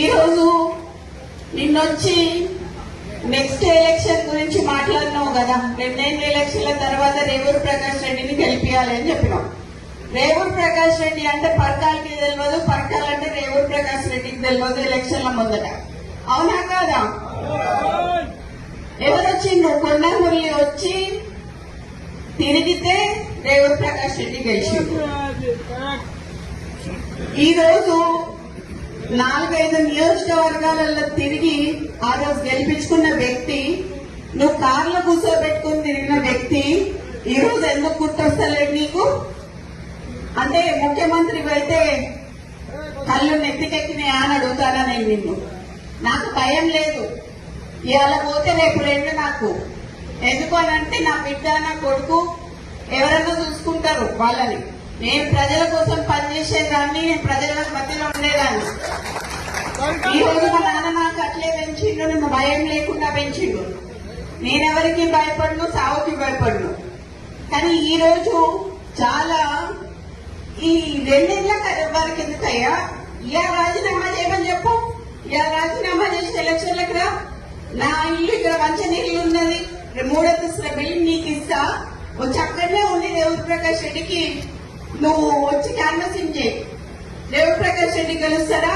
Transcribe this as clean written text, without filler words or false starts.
ఈరోజు నిన్నొచ్చి next election గురించి మాట్లాడినావు కదా. 2 ఎలక్షన్ల తర్వాత రేవూరు ప్రకాష్ రెడ్డిని గెలిపియాలి అని చెప్పినావు. రేవూరు ప్రకాష్ రెడ్డి అంటే పరకాలకి తెలియదు, పరకాలంటే రేవూరు ప్రకాష్ రెడ్డికి తెలియదు ఎలక్షన్ల ముందట. అవునా కాదా? ఎవరొచ్చిండ్రు? కొండ మురళి వచ్చి తిరిగితే రేవూరు ప్రకాష్ రెడ్డి గెలిచిండు. ఈ రోజు 4-5 నియోజకవర్గాలలో తిరిగి ఆ రోజు గెలిపించుకున్న వ్యక్తి, నువ్వు కార్లో కూర్చోబెట్టుకుని తిరిగిన వ్యక్తి ఈ రోజు ఎందుకు గుర్తొస్తలేదు నీకు? అంటే ముఖ్యమంత్రి అయితే కళ్ళు నెత్తికెక్కినాయా అని అడుగుతానా నేను నిన్ను? నాకు భయం లేదు. ఇవాళ పోతే రేపు 2 నాకు. ఎందుకు అనంటే నా బిడ్డ నా కొడుకు ఎవరన్నా చూసుకుంటారు వాళ్ళని. నేను ప్రజల కోసం పనిచేసేదాన్ని, నేను ప్రజల మధ్యలో ఉండేదాన్ని. ఈ రోజు మా నాన్న నాకు అట్లే పెంచిండు, నన్ను భయం లేకుండా పెంచిండు. నేనెవరికి భయపడను, సావుకి భయపడను. కానీ ఈ రోజు చాలా ఈ 2 ఏళ్ల వరకు ఎందుకయ్యా ఇలా రాజీనామా చేయమని చెప్పు. ఇలా రాజీనామా చేసి ఎలక్షన్లకు రా. నా ఇల్లు ఇక్కడ మంచినీళ్ళు ఉన్నది, 3 అంతస్తుల బిల్డింగ్ నీకు ఇస్తా, వచ్చి అక్కడనే ఉండి రేవూరు ప్రకాష్ రెడ్డికి నువ్వు వచ్చి క్యాన్వసింగ్ చేయి. రేవూరు ప్రకాష్ రెడ్డి గెలుస్తారా?